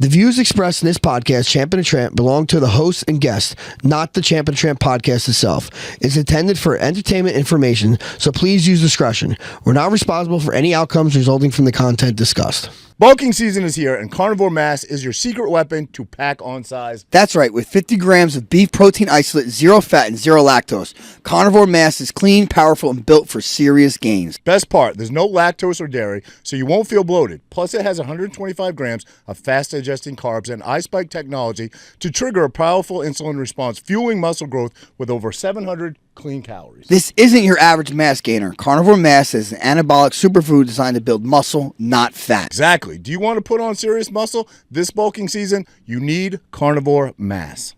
The views expressed in this podcast, Champ and Tramp, belong to the host and guest, not the Champ and Tramp podcast itself. It's intended for entertainment information, so please use discretion. We're not responsible for any outcomes resulting from the content discussed. Bulking season is here, and Carnivor Mass is your secret weapon to pack on size. That's right. With 50 grams of beef protein isolate, 0 fat, and 0 lactose, Carnivor Mass is clean, powerful, and built for serious gains. Best part, there's no lactose or dairy, so you won't feel bloated. Plus, it has 125 grams of fast-digesting carbs and iSpike technology to trigger a powerful insulin response, fueling muscle growth with over 700 clean calories. This isn't your average mass gainer. Carnivor Mass is an anabolic superfood designed to build muscle, not fat. Exactly. Do you want to put on serious muscle this bulking season? You need Carnivor Mass.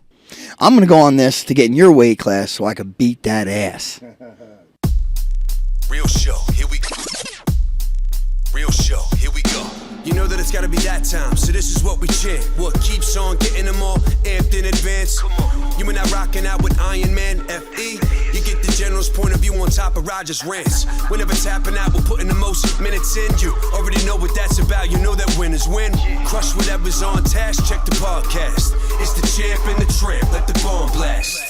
I'm going to go on this to get in your weight class so I can beat that ass. Real show, here we go. Real show, here we go. You know that it's gotta be that time, so this is what we chant. What keeps on getting them all amped in advance? Come on. You and I rocking out with Iron Man, FE. You get the general's point of view on top of Roger's rants. Whenever tapping out, we're putting the most minutes in. You already know what that's about, you know that winners win. Crush whatever's on task, check the podcast. It's the Champ and the Tramp, let the bomb blast.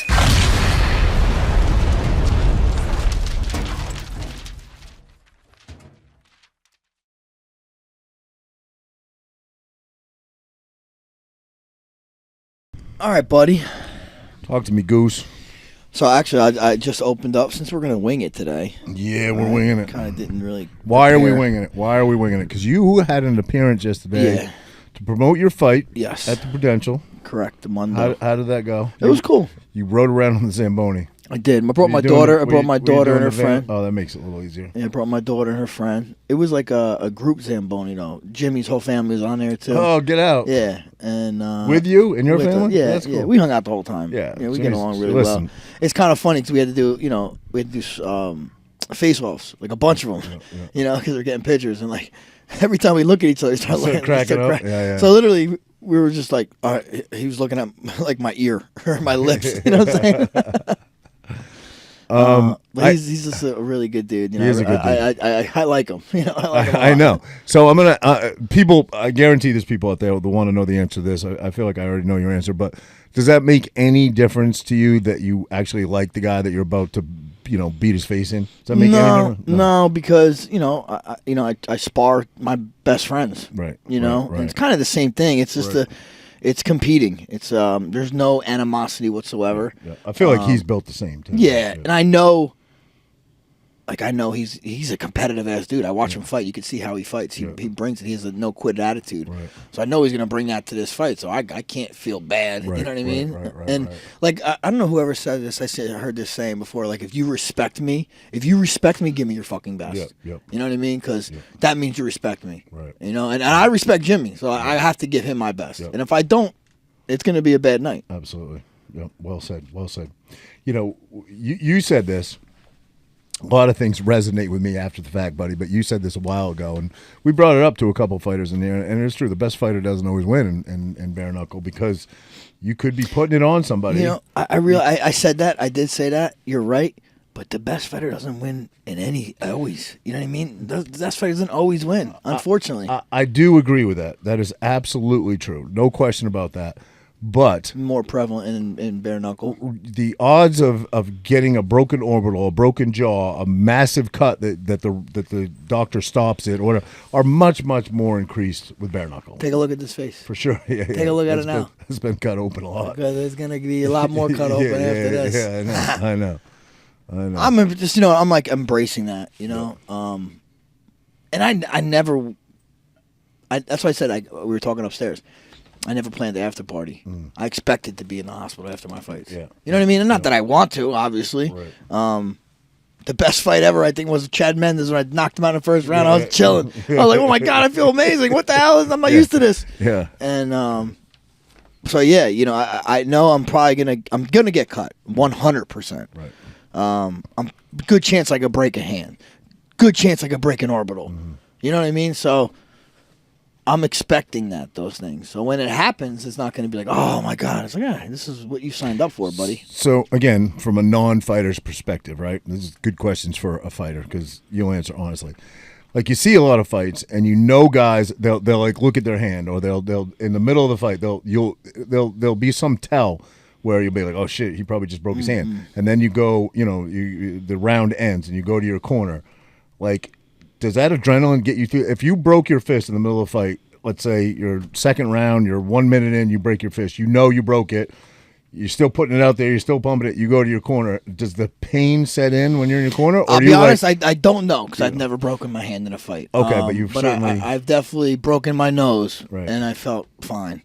All right, buddy. Talk to me, Goose. So actually, I just opened up since we're going to wing it today. Yeah, we're winging it. Kind of didn't really. Why are we winging it? Why are we winging it? Because you had an appearance yesterday to promote your fight Yes. at the Prudential. Correct, the Monday. How did that go? It was cool. You rode around on the Zamboni. I did. I brought my daughter. I brought my daughter and her friend. Oh, that makes it a little easier. Yeah, I brought my daughter and her friend. It was like a group Zamboni, though. Jimmy's whole family was on there, too. Oh, get out. Yeah. And with you and your family? Yeah, That's cool. yeah. We hung out the whole time. Yeah. We get along really well. It's kind of funny because we had to do, face-offs, like a bunch of them, because they're getting pictures. And, like, every time we look at each other, we start cracking up. Yeah. So literally, we were just like, he was looking at, like, my ear or my lips. You know what I'm saying? But he's just a really good dude. He is a good dude. I like him. I like him I know. So I'm gonna people. I guarantee there's people out there that want to know the answer to this. I feel like I already know your answer, but does that make any difference to you that you actually like the guy that you're about to, beat his face in? Does that make any difference? No, because I spar my best friends. Right. And it's kind of the same thing. It's just it's competing. It's there's no animosity whatsoever. Yeah. I feel like he's built the same too. Yeah, and I know he's a competitive ass dude. I watch him fight. You can see how he fights. He brings it. He has a no quit attitude. Right. So I know he's gonna bring that to this fight. So I can't feel bad. Right, you know what I mean? Right. Like I don't know whoever said this. I heard this saying before. Like if you respect me, give me your fucking best. Yep. You know what I mean? Because that means you respect me. Right. And I respect Jimmy, so I have to give him my best. Yep. And if I don't, it's gonna be a bad night. Absolutely. Yep. Well said. You said this. A lot of things resonate with me after the fact, buddy, but you said this a while ago, and we brought it up to a couple fighters in there, and it's true. The best fighter doesn't always win in bare knuckle because you could be putting it on somebody. I said that. I did say that. You're right. But the best fighter doesn't win in any always. You know what I mean? The best fighter doesn't always win, unfortunately. I do agree with that. That is absolutely true. No question about that. But more prevalent in bare knuckle. The odds of getting a broken orbital, a broken jaw, a massive cut that the doctor stops it, are much more increased with bare knuckle. Take a look at this face. For sure. Yeah, Take a look at it now. It's been cut open a lot. Because there's gonna be a lot more cut open after this. Yeah, I know. I'm just I'm like embracing that, and I never. That's why I said we were talking upstairs. I never planned the after party. I expected to be in the hospital after my fights. Yeah. You know what I mean? And not that I want to, obviously. Right. The best fight ever, I think, was Chad Mendes when I knocked him out in the first round. I was chilling. I was like, oh, my God, I feel amazing. What the hell? I'm not used to this. Yeah. And so, yeah, I know I'm probably I'm going to get cut 100%. Right. Good chance I could break a hand. Good chance I could break an orbital. Mm-hmm. You know what I mean? So I'm expecting those things. So when it happens, it's not going to be like, oh, my God. It's like, this is what you signed up for, buddy. So, again, from a non-fighter's perspective, right? This is good questions for a fighter because you'll answer honestly. like you see a lot of fights, and you know guys they'll like look at their hand, or they'll in the middle of the fight there'll be some tell where you'll be like, oh shit, he probably just broke his hand, and then you go, the round ends and you go to your corner. Like, does that adrenaline get you through? If you broke your fist in the middle of a fight, let's say your second round, you're 1 minute in, you break your fist, you broke it. You're still putting it out there. You're still pumping it. You go to your corner. Does the pain set in when you're in your corner? Or I'll be honest, I don't know because I've never broken my hand in a fight. Okay, but you've certainly... I've definitely broken my nose, right. and I felt fine.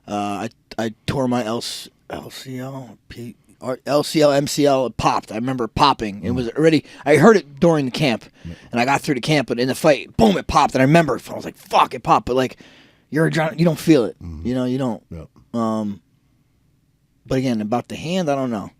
Yeah. I tore my LCL, MCL. It popped. I remember popping. It was already... I heard it during the camp, and I got through the camp, but in the fight, boom, it popped. And I remember, I was like, fuck, it popped. But, like, you don't feel it. You don't. Yeah. But again, about the hand, I don't know.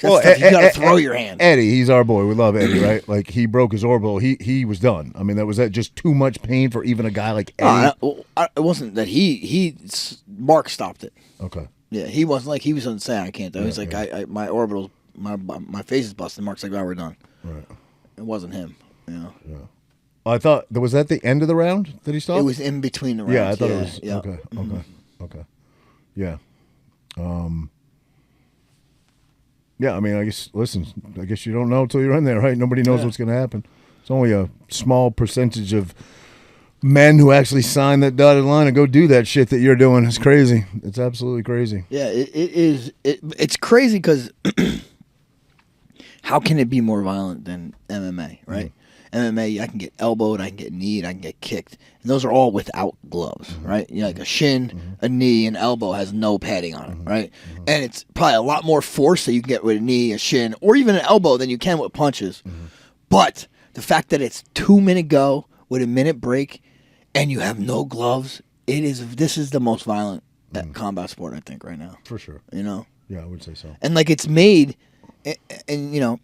Well, you got to throw your hand. Eddie, he's our boy. We love Eddie, right? Like, he broke his orbital. He was done. I mean, was that just too much pain for even a guy like Eddie? It wasn't that Mark stopped it. Okay. Yeah, he wasn't like he was going to say I can't. Though. He's like my orbitals, my face is busted. Mark's like, oh, we're done. Right. It wasn't him. Yeah. I thought was that the end of the round that he stopped? It was in between the rounds. Yeah, I thought it was. Yeah. Okay. Okay. Yeah. Yeah, I mean, I guess you don't know until you're in there, right? Nobody knows what's going to happen. It's only a small percentage of men who actually sign that dotted line and go do that shit that you're doing. It's crazy. It's absolutely crazy. Yeah, it is. It's crazy because how can it be more violent than MMA, right? MMA, I can get elbowed, I can get kneed, I can get kicked. And those are all without gloves, right? Like a shin, a knee, an elbow has no padding on it, right? And it's probably a lot more force that you can get with a knee, a shin, or even an elbow than you can with punches. But the fact that it's 2 minute go with a minute break and you have no gloves, this is the most violent combat sport, I think, right now. For sure. Yeah, I would say so. And like it's made, and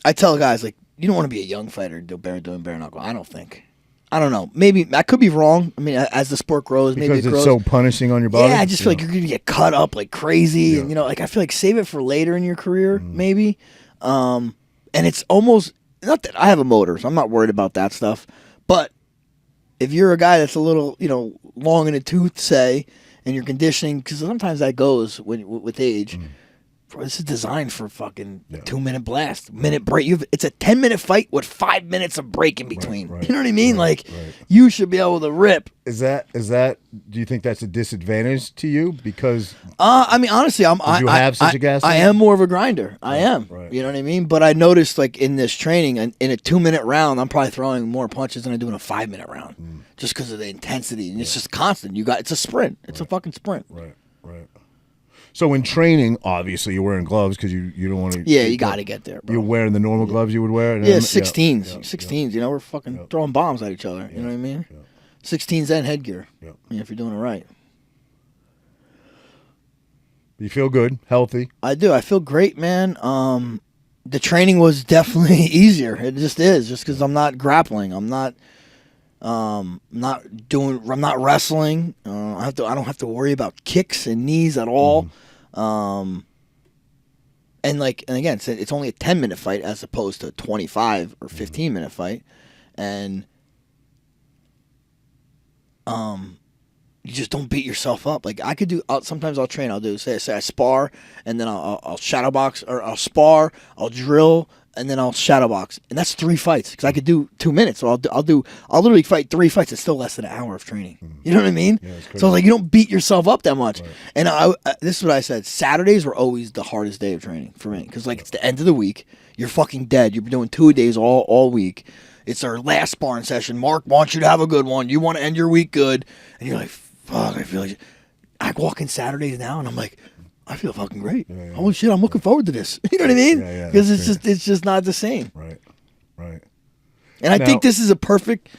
I tell guys, like, you don't want to be a young fighter doing bare knuckle. I don't know. Maybe I could be wrong. I mean, as the sport grows, maybe it grows. Because it's so punishing on your body. Yeah, I just feel like you're going to get cut up like crazy, and like I feel like save it for later in your career, maybe. And it's almost not that I have a motor, so I'm not worried about that stuff. But if you're a guy that's a little, long in the tooth, say, and you're conditioning, because sometimes that goes with age. Bro, this is designed for fucking 2 minute blast, minute break. It's a 10-minute fight with 5 minutes of break in between. Right, you know what I mean? You should be able to rip. Is that? Do you think that's a disadvantage to you? Because I mean, honestly, you have such a gas. I am more of a grinder. I am. Right. You know what I mean? But I noticed, like in this training, in a 2 minute round, I'm probably throwing more punches than I do in a 5 minute round, just because of the intensity, and it's just constant. It's a sprint. It's a fucking sprint. Right. So in training, obviously you're wearing gloves because you don't want to. Yeah, you got to get there, bro. You're wearing the normal gloves you would wear. Yeah, 16s. 16s. We're fucking throwing bombs at each other. You know what I mean? 16s and headgear. Yeah. If you're doing it right. You feel good, healthy. I do. I feel great, man. The training was definitely easier. It just is, just because I'm not grappling. I'm not wrestling. I don't have to worry about kicks and knees at all. And again, it's only a 10-minute fight as opposed to a 25 or 15-minute fight, and you just don't beat yourself up. Like I could do. Sometimes I'll train. I'll do say I spar, and then I'll shadow box, or I'll spar, I'll drill, and then I'll shadow box, and that's 3 fights because I could do 2 minutes. So I'll literally fight 3 fights. It's still less than an hour of training. You know what I mean? Yeah, so you don't beat yourself up that much. Right. And this is what I said. Saturdays were always the hardest day of training for me because it's the end of the week. You're fucking dead. You've been doing 2 days all week. It's our last sparring session. Mark wants you to have a good one. You want to end your week good, and you're like, fuck. I feel like I walk in Saturdays now, and I'm like, I feel fucking great. Yeah. Holy shit, I'm looking forward to this. You know what I mean? Because it's just not the same. Right. And I think this is a perfect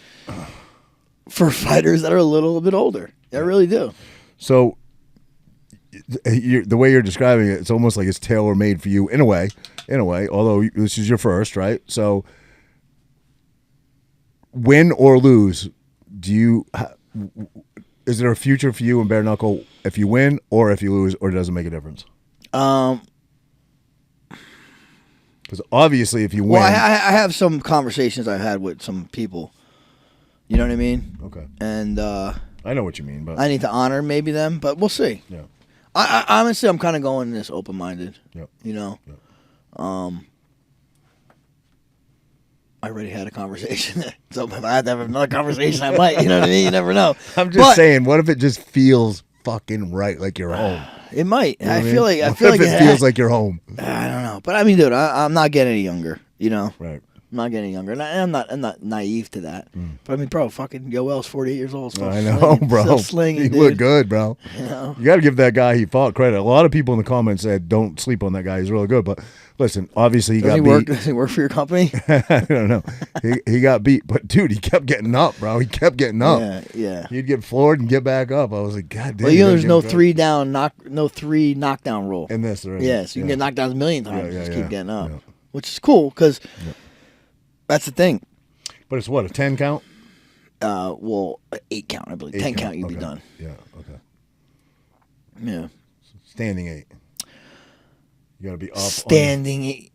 for fighters that are a little bit older. I really do. So the way you're describing it, it's almost like it's tailor-made for you in a way, although this is your first, right? So win or lose, is there a future for you in bare knuckle if you win or if you lose, or does it make a difference? Because obviously if you win... Well, I have some conversations I've had with some people You know what I mean? Okay. And I know what you mean, but I need to honor maybe them, but we'll see. yeah. I honestly, I'm kind of going this open-minded. Yep. You know? Yep. I already had a conversation. So if I had to have another conversation, I might. You know what I mean? You never know. I'm just saying, what if it just feels fucking right, like you're home? It might. You know I what feel mean? like. I What feel if like it feels like you're home. I don't know, but I mean, dude, I'm not getting any younger. You know, Right. I'm not getting younger, and I'm not naive to that. But I mean, bro, fucking Yoel's 48 years old. Still I know, slinging, bro. Still slinging, He dude. looked good, bro. You know? You got to give that guy he fought credit. A lot of people in the comments said, "Don't sleep on that guy. He's really good." But listen, obviously he Does got he beat. work? Does he work for your company? I don't know. He got beat, but dude, he kept getting up, bro. He kept getting up. Yeah. He'd get floored and get back up. I was like, God damn. Well, you know, there's no no three knockdown rule. in this. There Yeah, so you can get knocked down a million times. Yeah, Just yeah, keep getting up, yeah. which is cool because that's the thing. But it's what, a 10 count? Well, 8 count, I believe. 10 count, you'd be Okay. done. Yeah. Okay. Yeah. Standing 8. You got to be up. Standing. You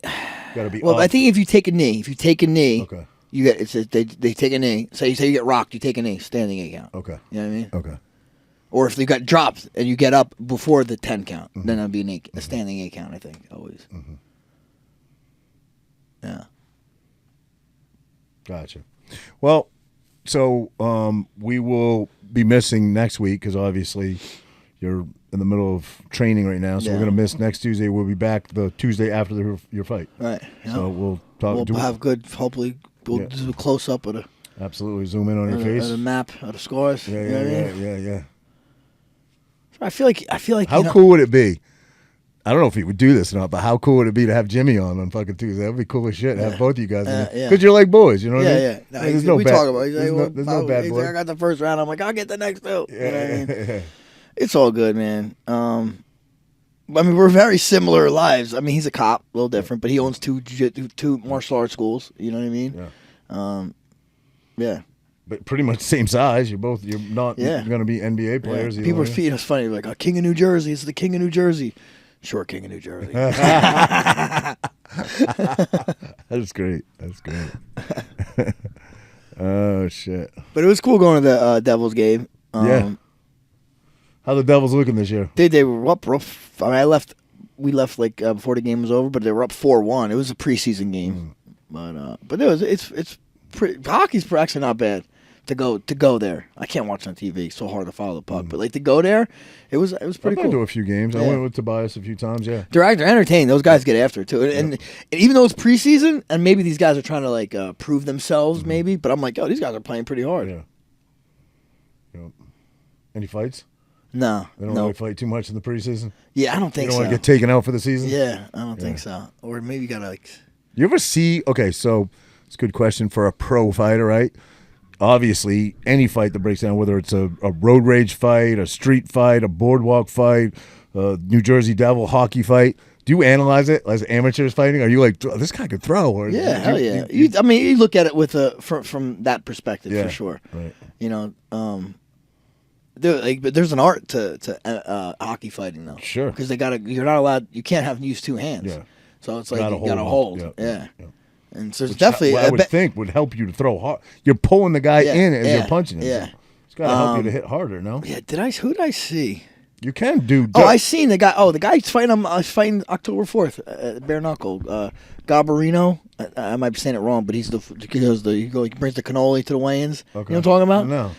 got to be Well, up. I think if you take a knee, Okay. you get it says they take a knee. Say you get rocked, you take a knee, standing 8 count. Okay. You know what I mean? Okay. Or if you got dropped and you get up before the 10 count, then that'd be a standing 8 count. I think always. Yeah. Gotcha. Well, so we will be missing next week because obviously you're in the middle of training right now. So we're Yeah. going to miss next Tuesday. We'll be back the Tuesday after your fight. Right. You So know, we'll talk. we'll have good. Hopefully, we'll do a close up of Absolutely. Zoom in on your face. the map of the scores. Yeah, You know what I mean? yeah. I feel like How cool would it be? I don't know if he would do this or not, but how cool would it be to have Jimmy on fucking Tuesday? That would be cool as shit. Have both of you guys in yeah. because you're like boys. You know what I mean? Yeah. No, There's no we bad, talk about it. there's no bad he's boy. like, I got the first round. I'm like, I'll get the next 2. You know what I mean? Yeah. It's all good, man. I mean, we're very similar lives. I mean, he's a cop, a little different, but he owns two martial arts schools. You know what I mean? Yeah. Yeah. But pretty much the same size. You're not Yeah. going to be NBA players. People are either. feeding us funny, like, King of New Jersey. It's the King of New Jersey. Sure, King of New Jersey. That's great. Oh shit. But it was cool going to the Devils game. Yeah. How the Devils looking this year? They were up rough. I mean, we left like before the game was over, but they were up 4-1. It was a preseason game, but it's pretty. Hockey's actually not bad to go there. I can't watch on TV; it's so hard to follow the puck. But like to go there, it was I've pretty been to cool. a few games. I Yeah. went with Tobias a few times. Yeah. They're entertaining. Those guys get after it too, and even though it's preseason, and maybe these guys are trying to like prove themselves, maybe. But I'm like, oh, these guys are playing pretty hard. Yeah. Yep. Any fights? No, They don't no. really fight too much in the preseason. Yeah, I don't You think don't so. want to get taken out for the season. Yeah, I don't think so. Or maybe you gotta like. You ever see? Okay, so it's a good question for a pro fighter, right? Obviously, any fight that breaks down, whether it's a road rage fight, a street fight, a boardwalk fight, a New Jersey Devil hockey fight. Do you analyze it as amateurs fighting? Are you like, this guy could throw? Or Yeah, hell yeah. I mean, you look at it with from that perspective Yeah, for sure. right. You know, but there's an art to hockey fighting though. Sure. Because you're not allowed. You can't use 2 hands. Yeah. So it's like Gotta you got to hold. hold. Yeah. Yeah. And so it's Which definitely. I would think would help you to throw hard. You're pulling the guy in as you're punching him. Yeah. It's got to help you to hit harder. No. Yeah. Who did I see? You can do. Oh, I seen the guy. Oh, the guy's fighting. I was fighting October 4th, bare knuckle. Garbarino. I might be saying it wrong, but he brings the cannoli to the weigh-ins. Okay. You know what I'm talking about? No.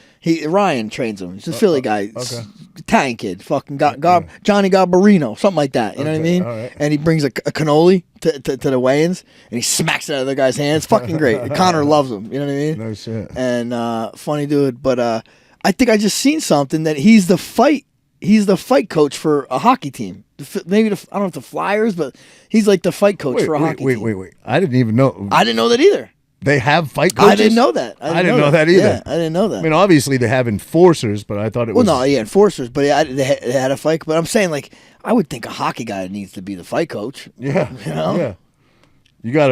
Ryan trains him. He's a Philly guy. Okay. Italian kid. Fucking Johnny Garbarino. Something like that. You know what I mean? All right. And he brings a cannoli to the weigh-ins, and he smacks it out of the guy's hands. Fucking great. Connor loves him. You know what I mean? No shit. And funny dude. But I think I just seen something that he's the fight coach for a hockey team. Maybe I don't know if the Flyers, but he's like the fight coach for a hockey team. Wait. I didn't even know. I didn't know that either. They have fight coaches? I didn't know that. I didn't know that either. Yeah, I didn't know that. I mean, obviously they have enforcers, but I thought it was. Well, no, yeah, enforcers, but they had a fight. But I'm saying, like, I would think a hockey guy needs to be the fight coach. Yeah. You know? Yeah.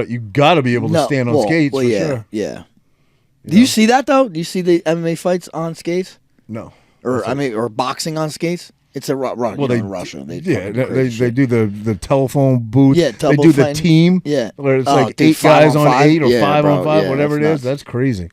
You gotta be able to stand on skates for sure. Yeah. Do you see that though? Do you see the MMA fights on skates? No. Or boxing on skates? It's in Russia. They do the telephone booth. Yeah, they do the fighting. team. Yeah. Where it's dude, 8 guys on 8 or yeah, 5 bro, on 5, yeah, whatever it that's is. nuts. That's crazy.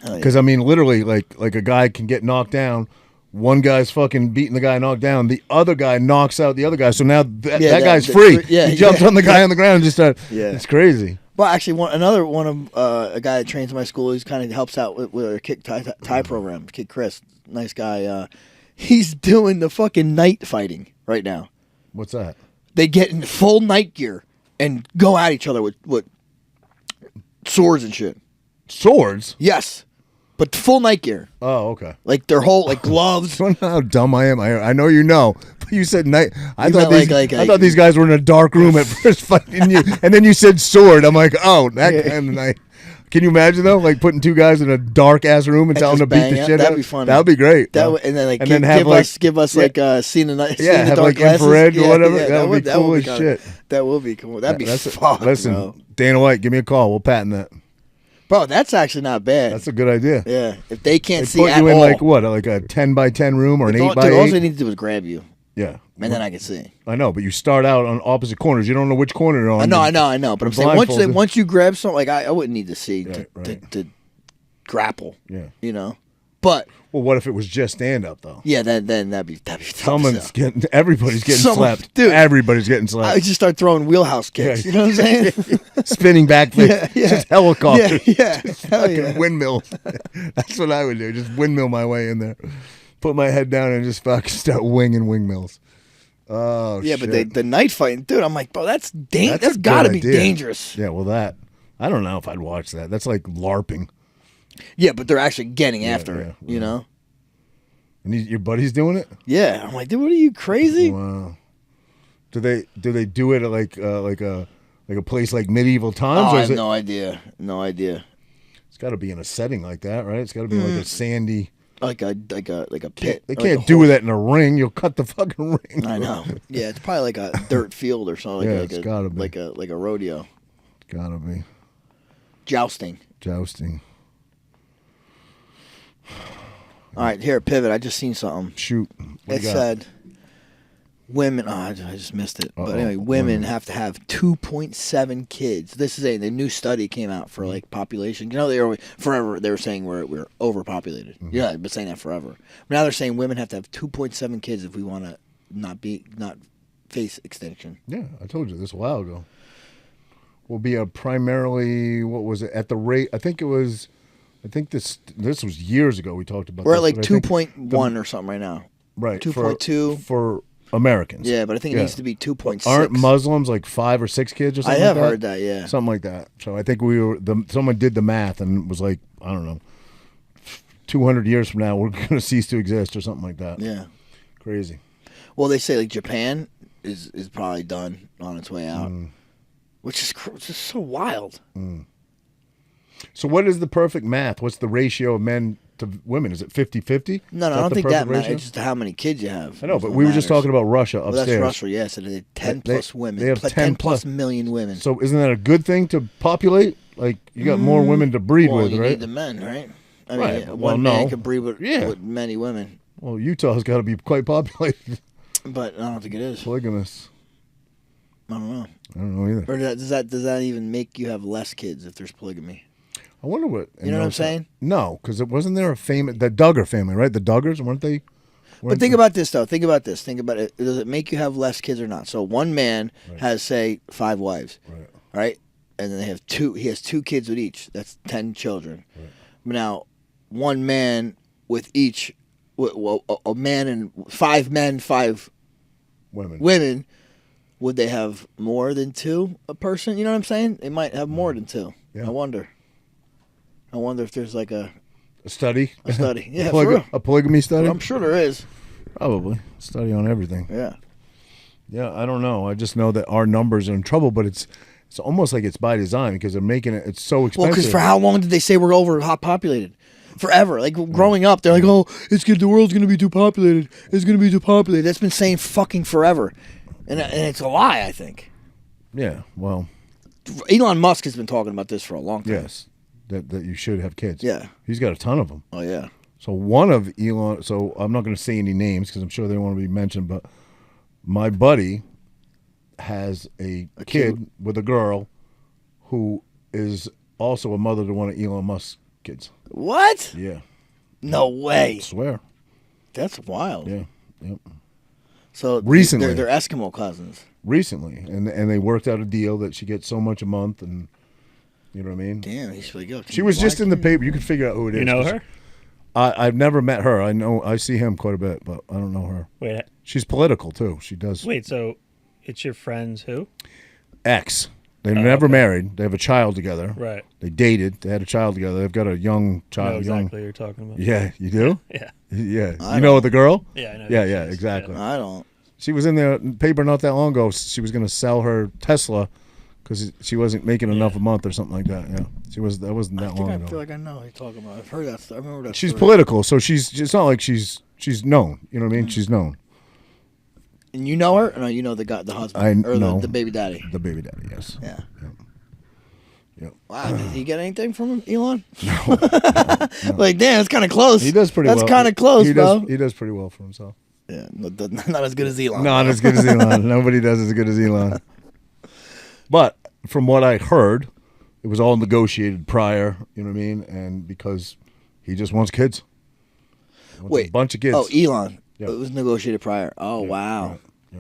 Because I mean, literally, like a guy can get knocked down. One guy's fucking beating the guy knocked down. The other guy knocks out the other guy. So now that guy's free. He jumps on the guy on the ground and just started. Yeah, it's crazy. Well, actually, a guy that trains in my school. He's kind of helps out with a kick Thai program. Kid Chris, nice guy. He's doing the fucking night fighting right now. What's that? They get in full night gear and go at each other with swords and shit. Swords? Yes. But full night gear. Oh, okay. Like their whole gloves. You know how dumb I am? I know you know. But you said night. I thought these guys were in a dark room at first fighting you. And then you said sword. I'm like, oh, that kind of night. Can you imagine though, like putting two guys in a dark ass room and telling them to beat the shit out? That'd be funny. That'd be great. And then give us scene the night. Yeah, have like infrared or whatever. That would be cool as shit. That would be cool. That'd be fun. Listen, bro. Dana White, give me a call. We'll patent that. Bro, that's actually not bad. That's a good idea. Yeah, if they can't see put at you in all, like a 10 by 10 room or an 8 by 8. All they need to do is grab you. Yeah. And then I can see. I know, but you start out on opposite corners. You don't know which corner you're on. I know. But I'm saying once you grab something, like I wouldn't need to see to grapple. Yeah. You know? But well, what if it was just stand up though? Yeah, then that'd be tough. Everybody's getting slapped. Dude, everybody's getting slapped. I just start throwing wheelhouse kicks. You know what I'm saying? Spinning backflips. Just helicopters. Yeah. Just fucking windmills. That's what I would do. Just windmill my way in there. Put my head down and just fucking start winging windmills. Oh, yeah, shit. But the night fighting, dude, I'm like, bro, that's got to be dangerous. Yeah, well, I don't know if I'd watch that. That's like LARPing. Yeah, but they're actually getting after it, you know? And your buddy's doing it? Yeah. I'm like, dude, what are you, crazy? Wow. Do they do it at like a place like medieval times? Oh, I have no idea. No idea. It's got to be in a setting like that, right? It's got to be like a sandy... Like a pit. They can't do that in a ring. You'll cut the fucking ring. I know. Yeah, it's probably like a dirt field or something. It's gotta be. Like a rodeo. It's gotta be. Jousting. All right, here, pivot. I just seen something. Shoot. It said women. Oh, I just missed it. But anyway, women have to have 2.7 kids. This is a new study came out for like population. You know, they were saying we're overpopulated. Mm-hmm. Yeah, I've been saying that forever. But now they're saying women have to have 2.7 kids if we want to not face extinction. Yeah, I told you this a while ago. Will be a primarily, what was it, at the rate? I think this was years ago. We talked about. We're at like 2.1 or something right now. Right, 2.2 for Americans. Yeah, but I think it needs to be 2.6. Aren't Muslims like 5 or 6 kids or something? I have like that? heard that, yeah. Something like that. So I think someone did the math and it was like, I don't know, 200 years from now we're going to cease to exist or something like that. Yeah. Crazy. Well, they say like Japan is probably done on its way out, which is just so wild. Mm. So what is the perfect math? What's the ratio of men to women? Is it 50-50? No, I don't think that matters. It's just how many kids you have. I know, but we were just talking about Russia upstairs. Well, that's Russia, yes. Yeah, so 10 plus women. They have 10 plus million women. So isn't that a good thing to populate? Like, you got more women to breed with, you right? need the men, right? I mean, right. one man can breed with many women. Well, Utah's got to be quite populated. But I don't think it is. Polygamous. I don't know. I don't know either. Or does that even make you have less kids if there's polygamy? I wonder what... You know what I'm saying? No, because wasn't there a famous... The Duggar family, right? The Duggars, weren't they? But think about this, though. Think about it. Does it make you have less kids or not? So one man has, say, 5 wives. Right? And then he has 2 kids with each. That's 10 children. Right. Now, one man with each... a man and 5 men, 5 women, would they have more than 2 a person? You know what I'm saying? They might have more than 2. Yeah. I wonder if there's like a study. A study. Yeah, a polygamy study? I'm sure there is. Probably. Study on everything. Yeah. Yeah, I don't know. I just know that our numbers are in trouble, but it's almost like it's by design because they're making it's so expensive. Well, because for how long did they say we're overpopulated? Forever. Like, growing up, they're like, oh, the world's going to be too populated. It's going to be too populated. That's been saying fucking forever. And it's a lie, I think. Yeah, well. Elon Musk has been talking about this for a long time. Yes, that you should have kids. Yeah. He's got a ton of them. Oh, yeah. So one of Elon, so I'm not going to say any names because I'm sure they don't want to be mentioned, but my buddy has a kid with a girl who is also a mother to one of Elon Musk's kids. What? Yeah. No way. I swear. That's wild. Yeah. Yep. So Recently. they're Eskimo cousins. Recently, and they worked out a deal that she gets so much a month, and you know what I mean. Damn, he's really good. She was just in the paper. You could figure out who it is. You know her? I've never met her. I see him quite a bit, but I don't know her. Wait. She's political too. She does. Wait. So it's your friend's who? Ex. They're never married. They have a child together. Right. They dated. They had a child together. They've got a young I child. know exactly what you're talking about. Yeah, you do. Yeah. Yeah. You know the girl? Yeah, I know. Yeah, who she yeah, is. exactly. Yeah. I don't. She was in the paper not that long ago. She was going to sell her Tesla because she wasn't making enough a month or something like that. Yeah, that wasn't that long I ago. feel like I know what you're talking about. I've heard that. I remember that. She's story. political, so it's not like she's known. You know what I mean? She's known. And you know her? Or no, you know the guy, the husband, or know. the baby daddy. The baby daddy, yes. Yeah. Yep. Wow. Did he get anything from him, Elon? No. Like, damn, that's kind of close. He does pretty well. That's kind of close, bro. He does pretty well for himself. Yeah, not as good as Elon. Not as good as Elon. Nobody does as good as Elon. But from what I heard, it was all negotiated prior. You know what I mean? And because he just wants kids. He wants a bunch of kids. Oh, Elon. Yeah. It was negotiated prior. Oh, Yeah, wow. yeah.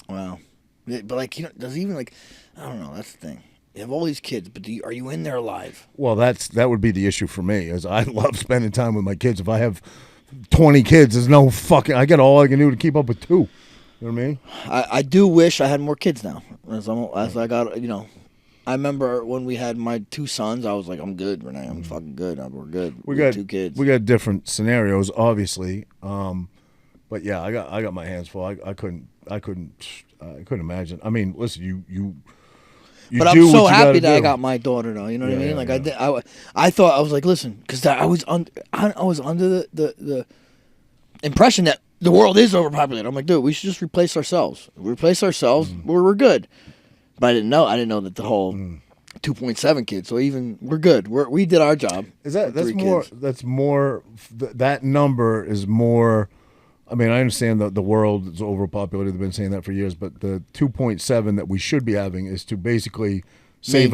Wow. But, like, does he even, like, I don't know. That's the thing. You have all these kids, but are you in there alive? Well, that would be the issue for me. As I love spending time with my kids. If I have 20 kids, there's no fucking. I got all I can do to keep up with 2. You know what I mean? I do wish I had more kids now. As I got, I remember when we had my 2 sons, I was like, I'm good, Renee. I'm fucking good. We're good. We got 2 kids. We got different scenarios, obviously. But yeah, I got my hands full. I couldn't imagine. I mean, listen, you. But I'm do so what you happy gotta that I do. got my daughter, though. You know what I Yeah, mean? Like yeah. I thought I was like, listen, because I was under the impression that the world is overpopulated. I'm like, dude, we should just replace ourselves. We're good. But I didn't know that the whole 2.7 kids. So even we're good. We did our job. Is that with 3 kids. that's more that number is more. I mean, I understand that the world is overpopulated. They've been saying that for years, but the 2.7 that we should be having is to basically save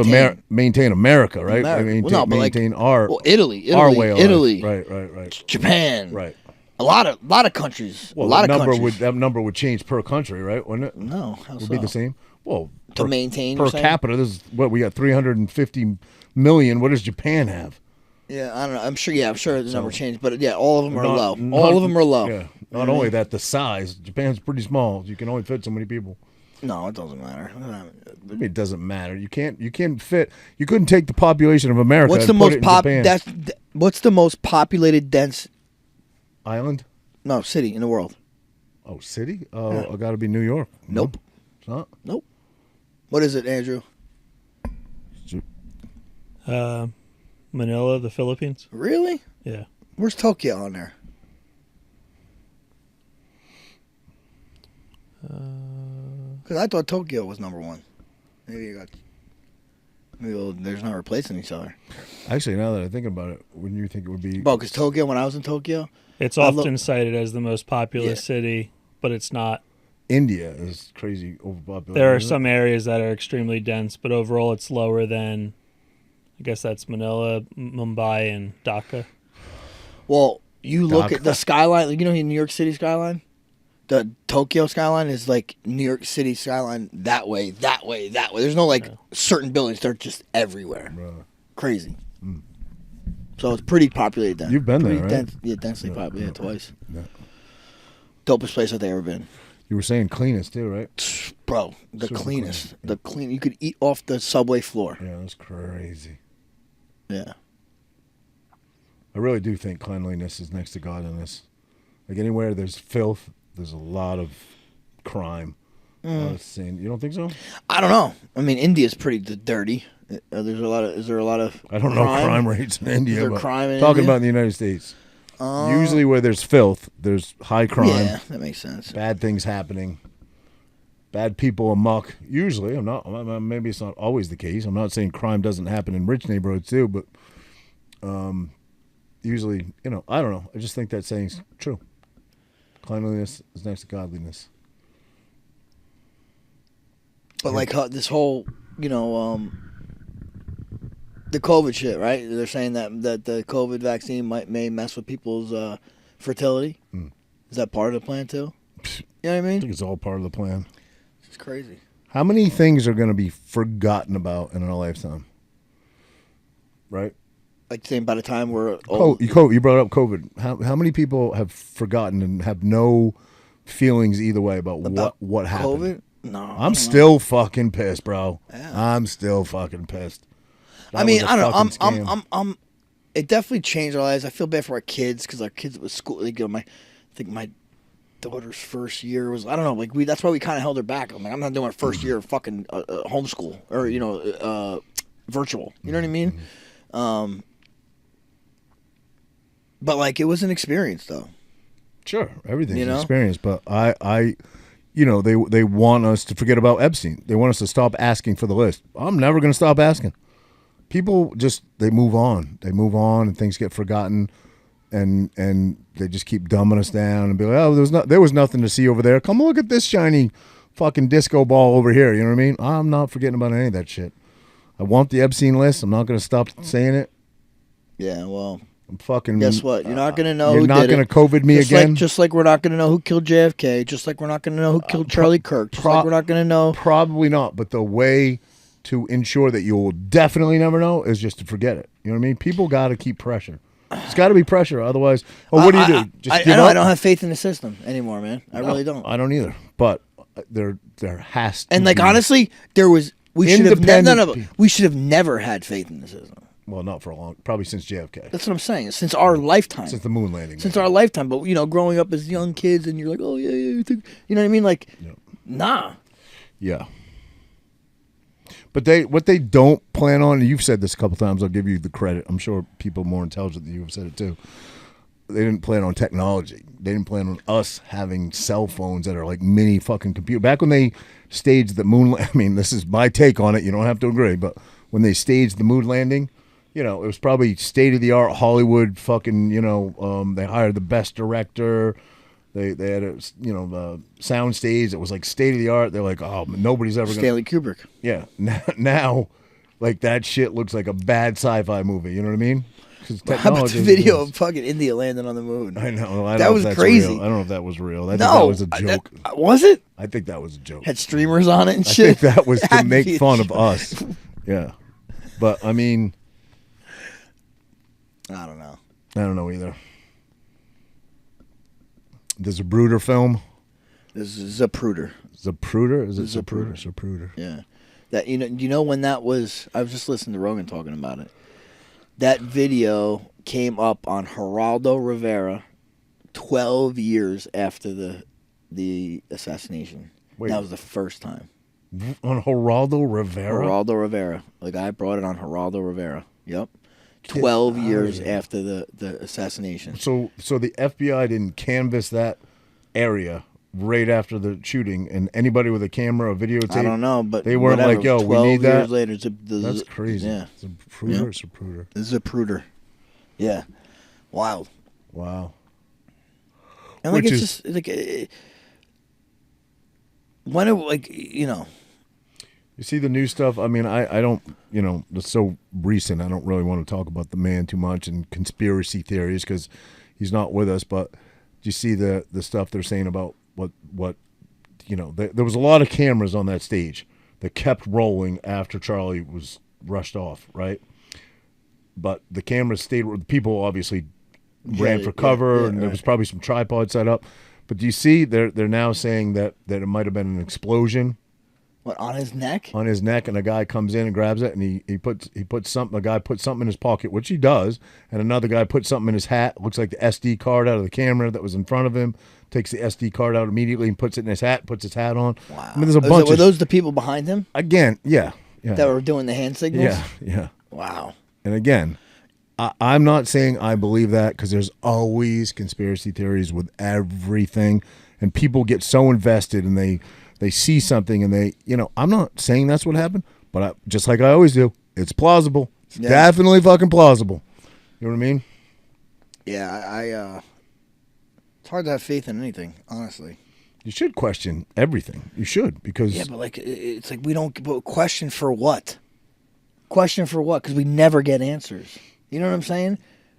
maintain America, right? America. I mean, Well, no, but maintain our Italy, our way of Italy, life. Right. Japan, Right. A lot of countries. Well, a lot of that countries. number would change per country, right? Wouldn't it? No, how Would be so? the same. Well, To maintain, per you're saying? capita. This is what we got 350 million. What does Japan have? Yeah, I don't know. I'm sure the number changed, but yeah, all of them are Not- low. All of them are low. Yeah. Not only that, the size. Japan's pretty small. You can only fit so many people. No, it doesn't matter. I mean, it doesn't matter. You can't fit. You couldn't take the population of America. What's the and put most it in Japan. What's the most populated dense Island? city in the world? Oh, city? Oh, I got to be New York. Nope. It's not. Nope. What is it, Andrew? Manila, the Philippines. Really? Yeah. Where's Tokyo on there? Because I thought Tokyo was number 1. Maybe there's not replacing each other. Actually, now that I think about it, wouldn't you think it would be? Well, because Tokyo, when I was in Tokyo, It's I often cited as the most populous Yeah. city, but it's not. India is crazy overpopulated. There are isn't it? some areas that are extremely dense, but overall it's lower than, I guess that's Manila, Mumbai, and Dhaka. well, you look Dhaka. at the skyline. You know, New York City skyline. The Tokyo skyline is like New York City skyline that way. There's no certain buildings; they're just everywhere. Right. Crazy. So it's pretty populated. Then You've been there, Pretty right? densely populated twice. Yeah. Dopest place I've ever been, You were saying cleanest too, right? bro. The Super cleanest. clean. The clean. You could eat off the subway floor. Yeah, that's crazy. Yeah. I really do think cleanliness is next to godliness. Like anywhere there's filth, there's a lot of crime. A lot of sin. You don't think so? I don't know. I mean, India's pretty dirty. There's a lot of. Is there a lot of? I don't know crime rates in India. Is there but crime in talking India? about in the United States. Usually where there's filth, there's high crime. Yeah, that makes sense. Bad things happening. Bad people amok. Usually, I'm not. Maybe it's not always the case. I'm not saying crime doesn't happen in rich neighborhoods too, but usually, I don't know. I just think that saying's true. Cleanliness is next to godliness. But like this whole, The COVID shit, right? They're saying that the COVID vaccine may mess with people's fertility. Is that part of the plan too? You know what I I mean? think it's all part of the plan. It's crazy. How many things are going to be forgotten about in our lifetime? Right? Like saying by the time we're old. You brought up COVID. How many people have forgotten and have no feelings either way about what happened? COVID? No. I'm still fucking pissed, bro. Yeah. I'm still fucking pissed. That I mean, was a I don't know. fucking scam. It definitely changed our lives. I feel bad for our kids because our kids with school. Like, I think my daughter's first year was, I don't know, like that's why we kind of held her back. I'm like, I'm not doing my first year of fucking homeschool or virtual. You know what I mean? But like it was an experience though. Sure, everything's an know? experience, but I they want us to forget about Epstein. They want us to stop asking for the list. I'm never going to stop asking. People just they move on, and things get forgotten, and they just keep dumbing us down and be like, oh, there was nothing to see over there. Come look at this shiny fucking disco ball over here. You know what I mean? I'm not forgetting about any of that shit. I want the Epstein list. I'm not going to stop saying it. Yeah, well. I'm fucking. Guess what? You're not going to know You're who not did going it. to COVID me again. Just like we're not going to know who killed JFK. Just like we're not going to know who killed Charlie Kirk. Just like we're not going to know. Probably not. But the way to ensure that you'll definitely never know is just to forget it. You know what I mean? People got to keep pressure. It's got to be pressure. Otherwise, what do you do? Just give up? I don't have faith in the system anymore, man. I really don't. I don't either. But there has to And like be honestly, we should have independent we should have never had faith in the system. Well, not for a long, probably since JFK. That's what I'm saying. Since our lifetime. Since the moon landing. Since our lifetime. But growing up as young kids, and you're like, oh yeah, you know what I mean? Like, nah. Yeah. But what they don't plan on, and you've said this a couple times, I'll give you the credit. I'm sure people more intelligent than you have said it too. They didn't plan on technology. They didn't plan on us having cell phones that are like mini fucking computer. Back when they staged the moon, I mean, this is my take on it. You don't have to agree, but when they staged the moon landing, it was probably state of the art Hollywood fucking. They hired the best director. They had a sound stage that was like state of the art. They're like, oh, nobody's ever Stanley Kubrick. Yeah, now, like that shit looks like a bad sci-fi movie. You know what I mean? How about the video of fucking India landing on the moon? I know. That was crazy. Real. I don't know if that was real. I think that was a joke. Was it? I think that was a joke. Had streamers on it and I shit. think that was to make fun of us. Yeah, but I mean, I don't know. I don't know either. There's a Brooder film. This is Zapruder. Zapruder? Is it Zapruder? Zapruder. Yeah. That you know when that was? I was just listening to Rogan talking about it. That video came up on Geraldo Rivera 12 years after the assassination. Wait. That was the first time. On Geraldo Rivera? Geraldo Rivera. The guy brought it on Geraldo Rivera. Yep. 12 years after the assassination. So the FBI didn't canvass that area right after the shooting, and anybody with a camera or videotape? I don't know, but they weren't whatever, like, yo, 12 we need that? years later, That's crazy. Yeah. Zapruder or Zapruder? Zapruder. Yeah. Wild. Wow. And like Which it's is- just like when it You see the new stuff? I mean, I don't, it's so recent. I don't really want to talk about the man too much and conspiracy theories because he's not with us. But do you see the stuff they're saying about what there was a lot of cameras on that stage that kept rolling after Charlie was rushed off, right? But the cameras stayed. People obviously ran for cover, and there was probably some tripod set up. But do you see they're now saying that it might have been an explosion? What, on his neck? On his neck, and a guy comes in and grabs it, and he puts something. A guy puts something in his pocket, which he does, and another guy puts something in his hat. Looks like the SD card out of the camera that was in front of him. Takes the SD card out immediately and puts it in his hat. Puts his hat on. Wow. I mean, there's a bunch. Were of, those the people behind him? Again, yeah. That were doing the hand signals? Yeah. Wow. And again, I'm not saying I believe that because there's always conspiracy theories with everything, and people get so invested and they see something and they, I'm not saying that's what happened, but just like I always do, it's plausible. It's definitely fucking plausible. You know what I mean? Yeah, it's hard to have faith in anything, honestly. You should question everything. You should, because Yeah, but like it's like we don't. But question for what? Question for what? Because we never get answers. You know what I'm saying?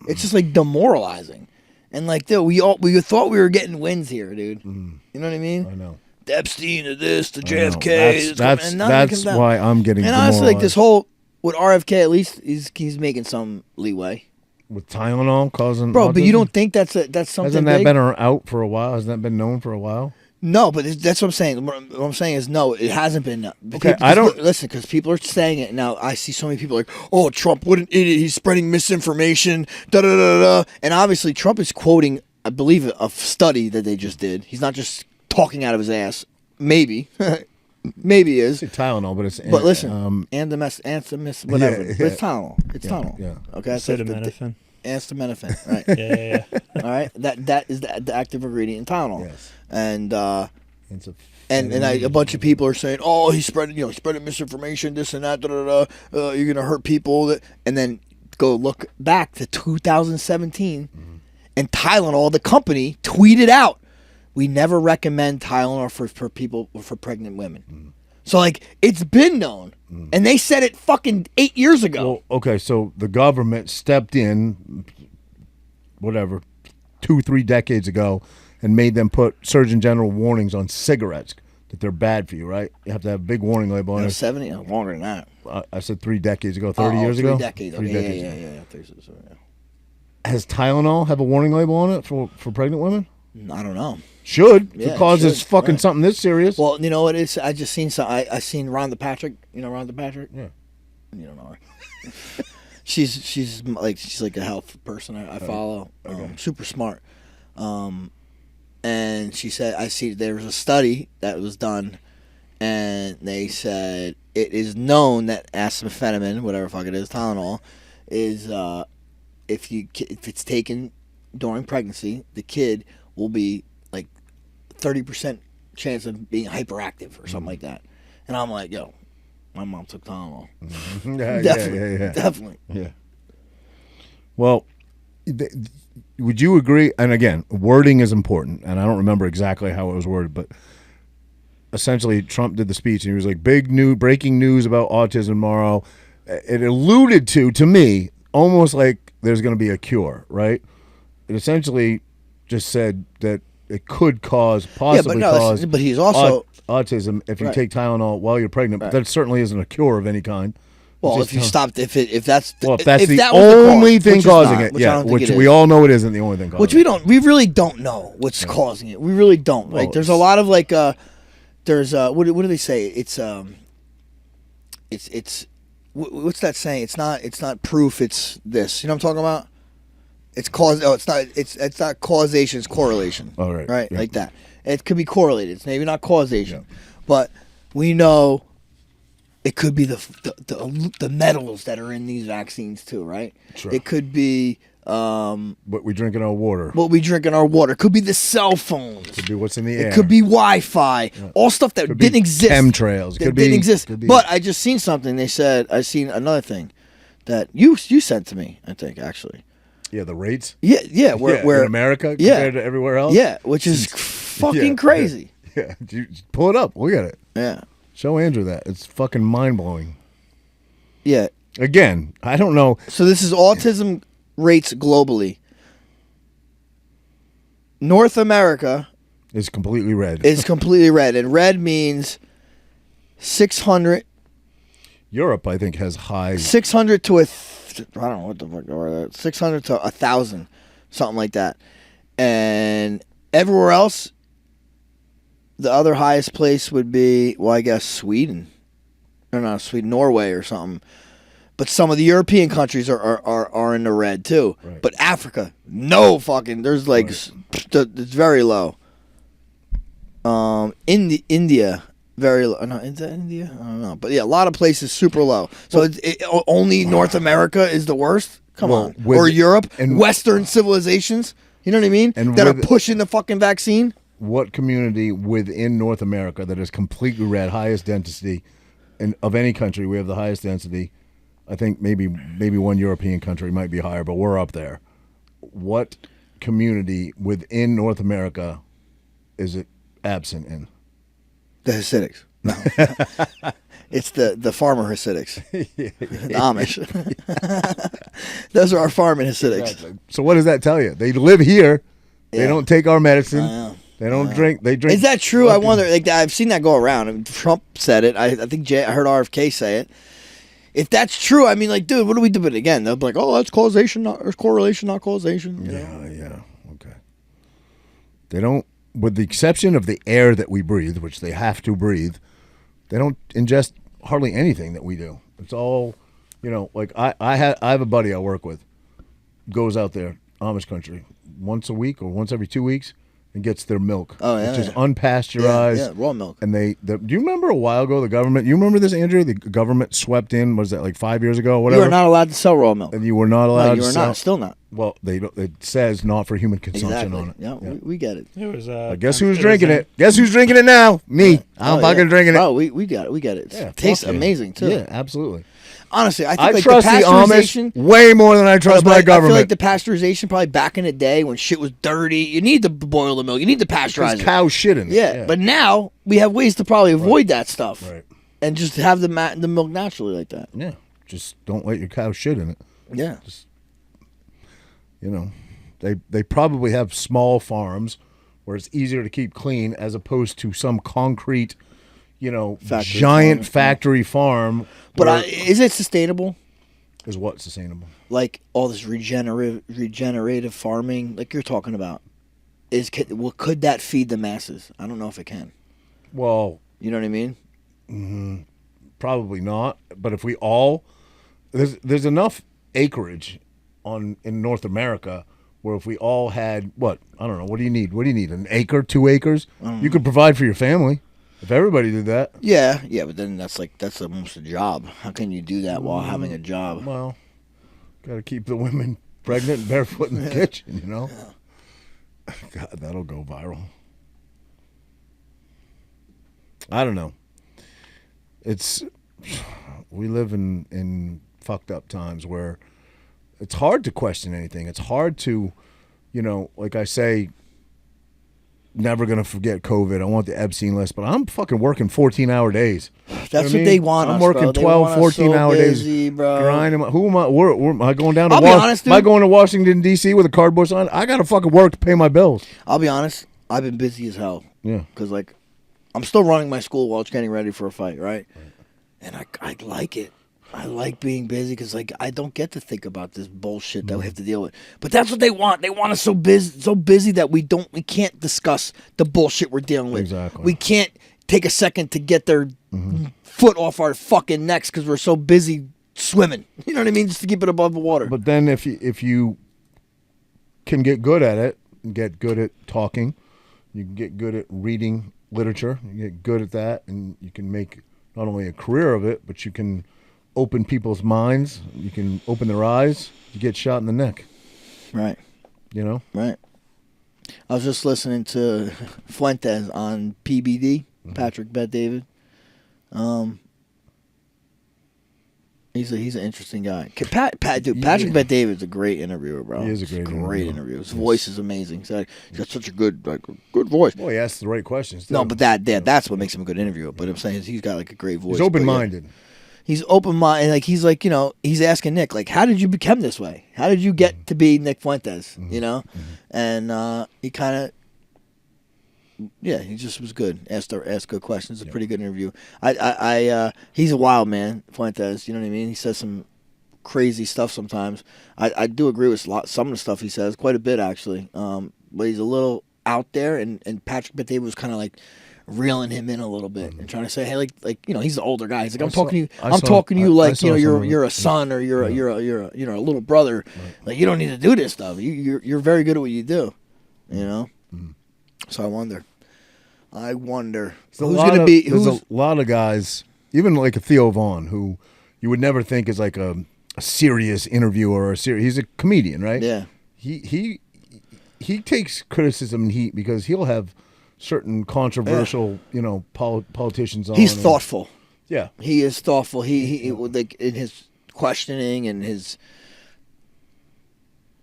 It's just like demoralizing. And like, dude, we thought we were getting wins here, dude. You know what I mean? I know. The Epstein to this, the I know. JFK. That's why I'm getting. And honestly, like demoralized. this whole with RFK, at least he's making some leeway. With Tylenol causing Bro, but you autism? don't think that's something? Hasn't that big? been out for a while? Hasn't that been known for a while? No, but that's what I'm saying. What I'm saying is no, it hasn't been. Okay, I don't- listen because people are saying it now. I see so many people like, "Oh, Trump, what an idiot! He's spreading misinformation." Da da da da. And obviously, Trump is quoting, I believe, a study that they just did. He's not just talking out of his ass. Maybe, maybe he is. It's Tylenol, but it's. But listen, whatever. Yeah, But it's Tylenol. It's Tylenol. yeah. Okay. That's the- Acetaminophen. Acetaminophen. Right. Yeah. All right. That is the active ingredient in Tylenol. Yes. And It's a a bunch of people are saying, "Oh, he's spreading misinformation, this and that, da da da. You're gonna hurt people." And then go look back to 2017, and Tylenol, the company, tweeted out, "We never recommend Tylenol for people for pregnant women." So like, it's been known, and they said it fucking 8 years ago. Well, okay, so the government stepped in, whatever, 2-3 decades ago, and made them put Surgeon General warnings on cigarettes that they're bad for you, right? You have to have a big warning label on it. 70, longer than that. I said 3 decades ago, 30 years ago? 3 decades. Three Okay, decades. yeah. 3 so, yeah. Has Tylenol have a warning label on it for pregnant women? I don't know. Should. Yeah, if it it causes should, fucking right. something this serious. Well, you know what it is? I just seen some. I seen Rhonda Patrick. You know Rhonda Patrick? Yeah. You don't know her. she's like a health person I follow. Super smart. And she said I see there was a study that was done, and they said it is known that acetaminophen, whatever the fuck it is, Tylenol, is if it's taken during pregnancy, the kid will be like 30% chance of being hyperactive or something like that. And I'm like, yo, my mom took Tylenol. Yeah, Definitely. Yeah. Well, would you agree? And again, wording is important, and I don't remember exactly how it was worded, but essentially Trump did the speech, and he was like, breaking news about autism tomorrow. It alluded to me, almost like there's going to be a cure, right? It essentially just said that it could possibly cause but he's also autism if you Right. take Tylenol while you're pregnant. Right. But that certainly isn't a cure of any kind. well, Just if you tell- stopped, if that's Well, if that's the that was the cause, only thing which is causing not, it, which I yeah, don't think which it we is. all know it isn't the only thing causing Which we really don't know what's causing it. We really don't. Well, Like, there's a lot of like, there's what do they say? It's what's that saying? It's not proof. It's this. You know what I'm talking about? It's cause. Oh, it's not causation. It's correlation. All right. Right, Yeah. like that. It could be correlated. It's maybe not causation, but we know it could be the metals that are in these vaccines too, right? Sure. It could be What we drink in our water. what we drink in our water. It could be the cell phones. Could be what's in the air. It could be Wi-Fi. All stuff that Could be didn't exist. chemtrails. That Could didn't be- exist. could be- But I just seen something. They said I seen another thing that you sent to me. I think actually. Yeah, the rates. Yeah. Where in America Yeah. compared to everywhere else. Yeah, which is fucking crazy. Yeah, you pull it up. Look at it. Yeah. Show Andrew that. It's fucking mind blowing. Yeah. Again, I don't know. So this is autism rates globally. North America It's completely red. is completely red, and red means 600 Europe, I think, has high. 600 to I don't know what the fuck are that. 600 to 1,000, something like that. And everywhere else, the other highest place would be, well, I guess Sweden. Or not Sweden, Norway or something. But some of the European countries are in the red too. Right. But Africa, no fucking. There's like it's very low. India, very low. No, is that India? I don't know. But yeah, a lot of places super low. So only North America is the worst. Come Well, on, with- or Europe, and- Western civilizations. You know what I mean? And That are with- pushing the fucking vaccine. What community within North America that is completely red, highest density, and of any country, we have the highest density. I think maybe one European country might be higher, but we're up there. What community within North America is it absent in? The Hasidics. It's the farmer Hasidics. The Amish. Those are our farming Hasidics. Exactly. So what does that tell you? They live here. They don't take our medicine. They don't drink. They drink. Is that true? I wonder. Like, I've seen that go around. I mean, Trump said it. I think I heard RFK say it. If that's true, I mean, like, dude, what do we do? But again, they'll be like, oh, that's causation, or correlation, not causation. You know? Yeah. Okay. They don't, with the exception of the air that we breathe, which they have to breathe, they don't ingest hardly anything that we do. It's all, like I have a buddy I work with, goes out there, Amish country, once a week or once every 2 weeks, and gets their milk. Oh, yeah. Which is unpasteurized. Yeah, raw milk. And do you remember a while ago the government, you remember this, Andrew? The government swept in, was that like 5 years ago or whatever? You are not allowed to sell raw milk. And you were not allowed you to are sell. not, still not. Well, it says not for human consumption Exactly. on it. Yeah, we get it. It was. Guess who's drinking it? Guess who's drinking it now? Me. I'm fucking drinking it. Oh, we got it. We get it. Yeah, It tastes fuck yeah. amazing too. Yeah, absolutely. Honestly, I think I like trust the the pasteurization Amish way more than I trust but my I feel government. like the pasteurization probably back in the day when shit was dirty, you need to boil the milk, you need to pasteurize There's it. cow shit in it. Yeah, but now we have ways to probably avoid that stuff, Right. and just have the milk naturally like that. Yeah. Just don't let your cow shit in it. Yeah, They probably have small farms where it's easier to keep clean as opposed to some concrete, Factory giant farm. factory farm. but where- is it sustainable? is what sustainable? Like all this regenerative farming, like you're talking about, could that feed the masses? I don't know if it can. Well, You know what I mean? probably not. But if we all, there's enough acreage in North America where if we all had I don't know, what do you need? What do you need? An acre, 2 acres? You could provide for your family if everybody did that. Yeah, but then that's almost a job. How can you do that while having a job? Well, got to keep the women pregnant and barefoot in the kitchen, God, that'll go viral. I don't know. We live in fucked up times where it's hard to question anything. It's hard to, like I say, never going to forget COVID. I want the Epstein list, but I'm fucking working 14-hour days. That's what they want. I'm us, working bro. They 12, want us 14-hour busy, days. bro. Grinding. Who am I? Where am I going down to I'll be honest, dude. Am I going to Washington, D.C. with a cardboard sign? I got to fucking work to pay my bills. I'll be honest. I've been busy as hell. Yeah. Because I'm still running my school while it's getting ready for a fight, right? And I like it. I like being busy because I don't get to think about this bullshit that we have to deal with. But that's what they want. They want us so busy that we can't discuss the bullshit we're dealing with. Exactly. We can't take a second to get their foot off our fucking necks because we're so busy swimming. You know what I mean? Just to keep it above the water. But then if you can get good at it, get good at talking, you can get good at reading literature, you get good at that, and you can make not only a career of it, but you can open people's minds, you can open their eyes, you get shot in the neck. Right. Right. I was just listening to Fuentes on PBD, Patrick Bet-David. He's an interesting guy. Patrick Bet-David's a great interviewer, bro. He is a great interviewer. His voice is amazing. He's got such a good voice. Well, he asks the right questions, too. No, but that's what makes him a good interviewer. But I'm saying he's got a great voice. He's open-minded. He's open-minded. He's asking Nick, how did you become this way? How did you get to be Nick Fuentes? And he kind of, he just was good. Asked good questions. It's a pretty good interview. He's a wild man, Fuentes. You know what I mean? He says some crazy stuff sometimes. I do agree with some of the stuff he says, quite a bit actually. But he's a little out there, and Patrick Bet-David was kind of reeling him in a little bit and trying to say, hey, he's the older guy. He's like, I'm talking to you like you're a son or you're a little brother. Right. You don't need to do this stuff. You're very good at what you do. So I wonder who's going to be. There's a lot of guys, even like a Theo Vaughn, who you would never think is like a serious interviewer or he's a comedian, right? Yeah. He takes criticism and heat because he'll have certain controversial, politicians on. He's thoughtful. Yeah, he is thoughtful. He in his questioning and his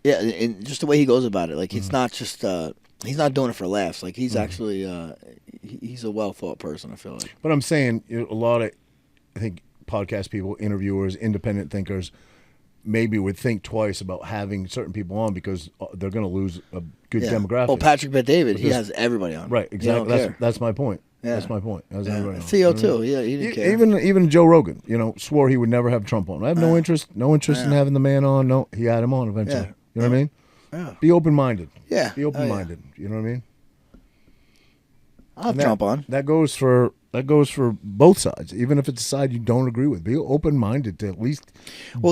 and just the way he goes about it. It's not just he's not doing it for laughs. He's actually he's a well thought person. I feel like. But I'm saying a lot of, I think, podcast people, interviewers, independent thinkers, maybe would think twice about having certain people on because they're going to lose a good demographic. Well, Patrick Bet-David, he has everybody on. Right, exactly. That's my point. Yeah. That's my point. Has everybody on. Theo too. Yeah, he didn't care. Even Joe Rogan, swore he would never have Trump on. I have no interest in having the man on. No, he had him on eventually. Yeah. You know what I mean? Yeah. Be open minded. Yeah. Be open minded. You know what I mean? I'll have Trump on. That goes for both sides, even if it's a side you don't agree with. Be open minded to at least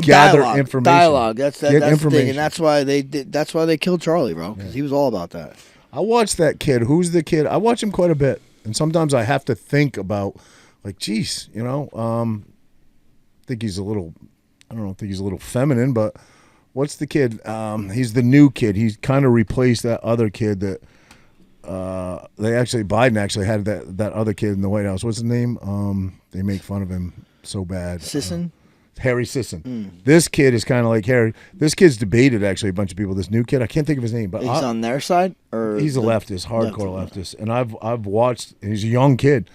gather information. Dialogue. That's the thing, and that's why they killed Charlie, bro, because he was all about that. I watched that kid. Who's the kid? I watch him quite a bit, and sometimes I have to think about, like, geez, I think he's a little. I don't think he's a little feminine, but what's the kid? He's the new kid. He's kind of replaced that other kid that. Biden actually had that other kid in the White House. What's his name? They make fun of him so bad. Sisson? Harry Sisson. This kid is kind of like Harry. This kid's debated actually a bunch of people. This new kid, I can't think of his name, but he's on their side, or he's a leftist, hardcore leftist. And I've watched. He's a young kid,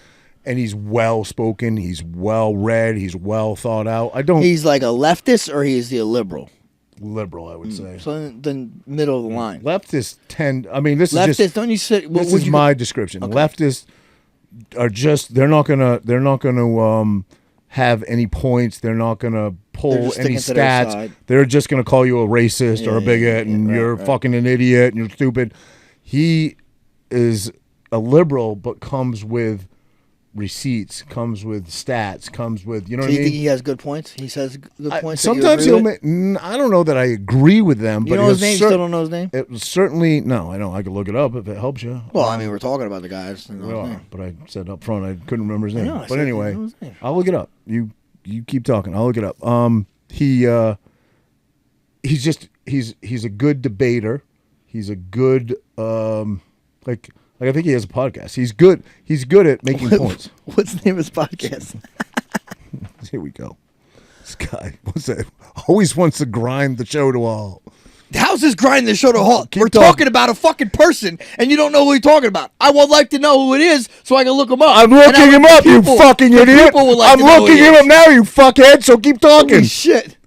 and he's well spoken. He's well read. He's well thought out. He's like a leftist, or he's a liberal. Liberal, I would say. So the middle of the line. Leftists tend. I mean, this leftists, is just. Don't you say? This is my description. Okay. Leftists are just. They're not gonna have any points. They're not gonna pull any stats. They're just gonna call you a racist or a bigot, and you're fucking an idiot and you're stupid. He is a liberal, but comes with receipts, comes with stats, comes with, you know what I mean? Do you think he has good points? He says good points. Sometimes he'll make. I don't know that I agree with them. You know his name? Still don't know his name? It certainly no. I know. I could look it up if it helps you. Well, I mean, we're talking about the guys. We are, but I said up front I couldn't remember his name. know, But anyway, I'll look it up. You keep talking. I'll look it up. He's a good debater. He's a good like I think he has a podcast. He's good. He's good at making points. What's the name of his podcast? Here we go. This guy, what's that? Always wants to grind the show to a halt. How's this grinding the show to a halt? We're talking about a fucking person, and you don't know who you're talking about. I would like to know who it is so I can look him up. I'm looking him up, you fucking idiot. I'm looking him up now, you fuckhead, so keep talking. Holy shit.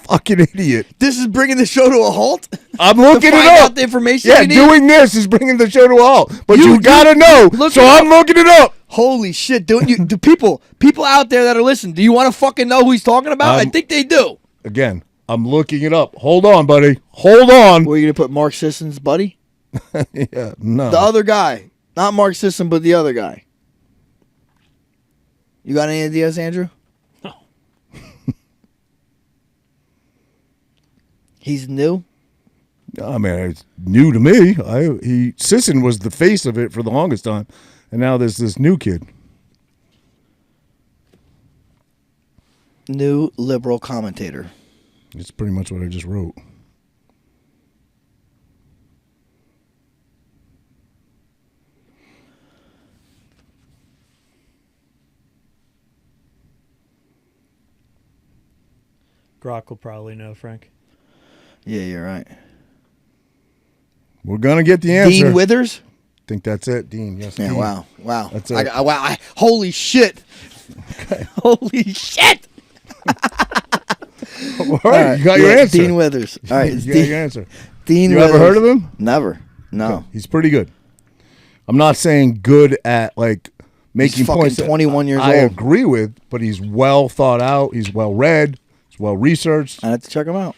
Fucking idiot. This is bringing the show to a halt? I'm looking it up. Out the information yeah, you need? Doing this is bringing the show to a halt. But you gotta know, so I'm looking it up. Holy shit. Do people out there that are listening, do you want to fucking know who he's talking about? I think they do. Again, I'm looking it up. Hold on, buddy. Hold on. Were you going to put Mark Sisson's buddy? Yeah, no. The other guy. Not Mark Sisson, but the other guy. You got any ideas, Andrew? No. He's new? I mean, it's new to me. Sisson was the face of it for the longest time. And now there's this new kid. New liberal commentator. It's pretty much what I just wrote. Grok will probably know, Frank. Yeah, you're right. We're going to get the answer. Dean Withers? I think that's it, Dean. Yes, yeah, Dean. Wow. That's it. Holy shit. Okay. Holy shit. All right, you got your answer. Dean Withers. All right, you got your answer. Dean you Withers. Ever heard of him? Never. No. Okay. He's pretty good. I'm not saying good at like making points. He's 21 years old. I agree with, but he's well thought out. He's well read. He's well researched. I have to check him out.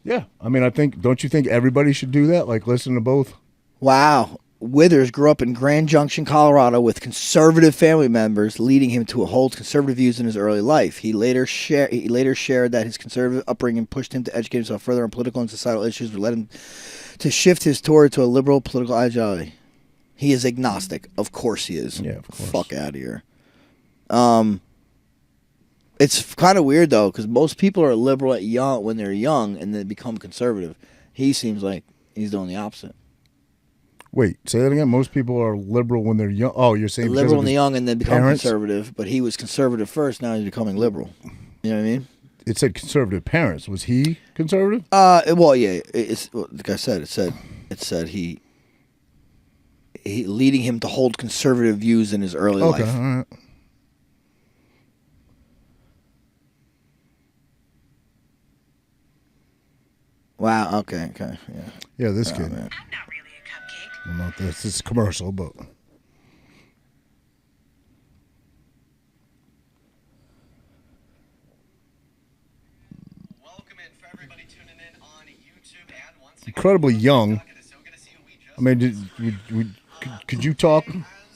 Yeah, I mean, don't you think everybody should do that? Like listen to both. Wow. Withers grew up in Grand Junction, Colorado, with conservative family members, leading him to hold conservative views in his early life. He later shared that his conservative upbringing pushed him to educate himself further on political and societal issues, which led him to shift his toward to a liberal political ideology. He is agnostic. Of course he is. Yeah, of course. Fuck out of here. It's kind of weird, though, because most people are liberal when they're young and then become conservative. He seems like he's doing the opposite. Wait, say that again. Most people are liberal when they're young. Oh, you're saying liberal when they're young and then become parents? conservative, but he was conservative first. Now he's becoming liberal. You know what I mean? It said conservative parents. Was he conservative? Well, yeah. It's like I said. It said he leading him to hold conservative views in his early Okay, life. all right. Wow. Okay. Yeah. Yeah, this kid. man. I'm not really a cupcake. Well, not this. This is commercial, but Welcome in for everybody tuning in on YouTube and once again. incredibly young. So good to see you. We just I mean, could you talk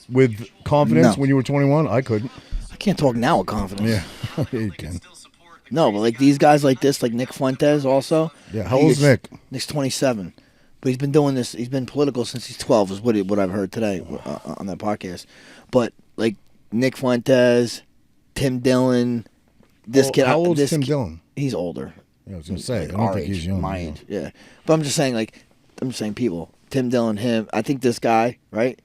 with confidence No. when you were 21? I couldn't. I can't talk now with confidence. Yeah, yeah, you can. still support the No, but like these guys like this, like Nick Fuentes also. Yeah, how old's Nick? Nick's 27. But he's been doing this. He's been political since he's 12, is what I've heard today on that podcast. But like Nick Fuentes, Tim Dillon, this kid. How old's this Tim kid- Dillon? He's older. Yeah, I was gonna say. I Like don't our think age, he's young. my no. age. Yeah, but I'm just saying, people. Tim Dillon, him. I think this guy, right?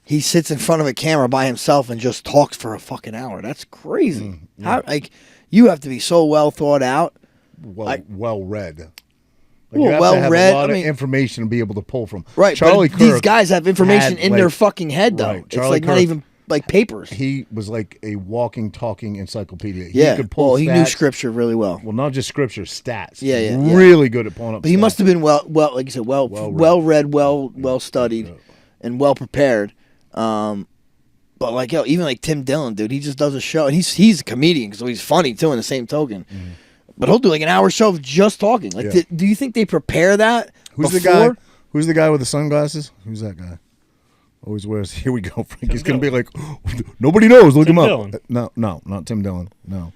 He sits in front of a camera by himself and just talks for a fucking hour. That's crazy. How you have to be so well thought out. Well read. Like, Well, you have to well have read, a lot I mean- of information to be able to pull from. Right, Charlie but these Kirk guys have information had, in their fucking head, though. Right, It's Charlie like not Kirk, even like papers. He was like a walking, talking encyclopedia. Yeah, He could pull well, he knew stats. scripture really well. Well, not just scripture, stats. Yeah. Really good at pulling up. But he stats. must have been well, like you said, well read, well studied, and well prepared. But like even like Tim Dillon, dude, he just does a show, and he's a comedian, so he's funny too. In the same token, but he'll do like an hour show of just talking. Like, Yeah. do you think they prepare that? Who's before? the guy? Who's the guy with the sunglasses? Who's that guy? Always wears. Here we go, Frank. He's gonna be like, nobody knows. Look Tim him up. Dillon. No, not Tim Dillon. No,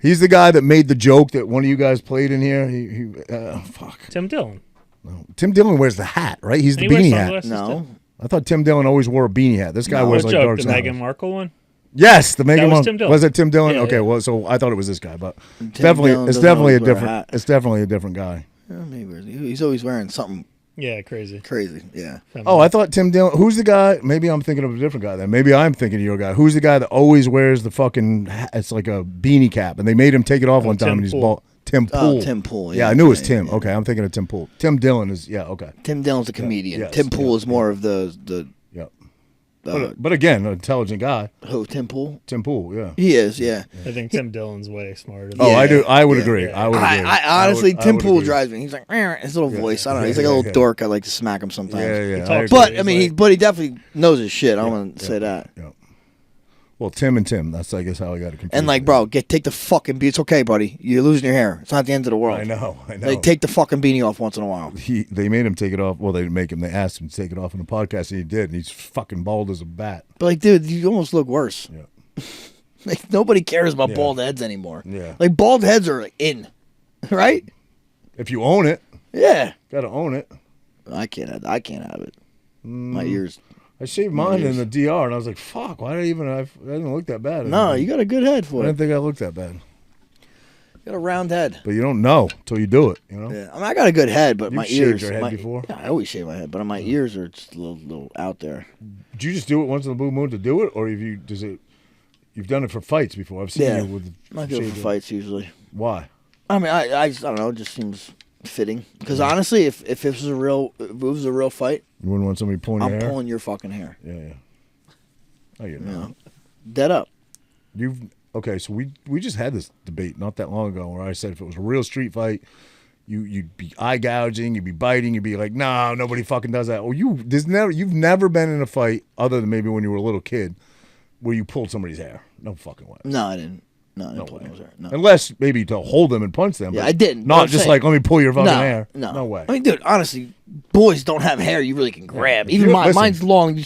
he's the guy that made the joke that one of you guys played in here. Fuck. Tim Dillon. No. Tim Dillon wears the hat, right? He's the And he wears beanie hat. sunglasses, No, too? I thought Tim Dillon always wore a beanie hat. This guy What wears like joke? dark The sunglasses. Meghan Markle one? Yes, the Meghan was Markle. Tim Dillon. Was it Tim Dillon? Yeah, Okay, yeah. well, so I thought it was this guy, but Tim it's Dillon definitely doesn't a always wear a different. hat. It's definitely a different guy. Yeah, maybe he's always wearing something Yeah, crazy. crazy. Yeah, Oh, I thought Tim Dillon. Who's the guy? Maybe I'm thinking of a different guy then. Maybe I'm thinking of your guy. Who's the guy that always wears the fucking? It's like a beanie cap, and they made him take it off one time, Tim and he's Pool. bald. Tim Pool. Tim Pool, Yeah, yeah. I knew it was Yeah, Tim. yeah. Okay, I'm thinking of Tim Pool. Tim Dillon is okay. Tim Dillon's a comedian. yes, Tim Pool yeah, is more of the Yeah, but again, an intelligent guy. who? Tim Pool. Tim Pool. Yeah. He is. Yeah. I think Tim Dillon's way smarter. Oh, Yeah. I do. I would Yeah. agree. Yeah. I would agree. I honestly, would- Tim would Pool agree. drives me. He's like his little voice. I don't know. He's like Yeah, a little yeah. dork. I like to smack him sometimes. Yeah. talks I agree. But He's I mean, like- he definitely knows his shit. I'm gonna say that. Yeah. Well, Tim and Tim. That's I guess how I got it confused. And like, bro, take the fucking beanie. It's okay, buddy. You're losing your hair. It's not the end of the world. I know. Like, take the fucking beanie off once in a while. They made him take it off. Well, they didn't make him. They asked him to take it off in the podcast, and he did. And he's fucking bald as a bat. But like, dude, you almost look worse. Yeah. Like nobody cares about Yeah. bald heads anymore. Yeah. Like bald heads are like, in, right? If you own it, Yeah. gotta own it. I can't have it. My ears. I shaved mine in the DR, and I was like, "Fuck! Why did I even? I didn't look that bad." No, you got a good head I for it. didn't think I looked that bad. You got a round head. But you don't know till you do it. You know. Yeah, I mean, I got a good head, but You've my shaved ears. your head my- before? Yeah, I always shave my head, but my ears are just a little out there. Did you just do it once in the blue moon to do it, or have you? Does it? You've done it for fights before. I've seen Yeah, you with. I do it shaved for head. fights usually. Why? I mean, I don't know. It just seems fitting. Because honestly, if it was a real fight, You wouldn't want somebody pulling I'm your hair. pulling your fucking hair. Yeah. Oh, you You know. know, dead up. Okay, so we just had this debate not that long ago where I said if it was a real street fight, you'd be eye gouging, you'd be biting, you'd be like, no, nobody fucking does that. Or you've never been in a fight other than maybe when you were a little kid where you pulled somebody's hair. No fucking way. No, I didn't. No, I didn't No pull way. those hair. No. Unless maybe to hold them and punch them. Yeah, but I didn't. But Not I'm just saying- like let me pull your fucking No, hair. no, No way. I mean, dude, honestly, boys don't have hair you really can grab. Even Listen. mine's long.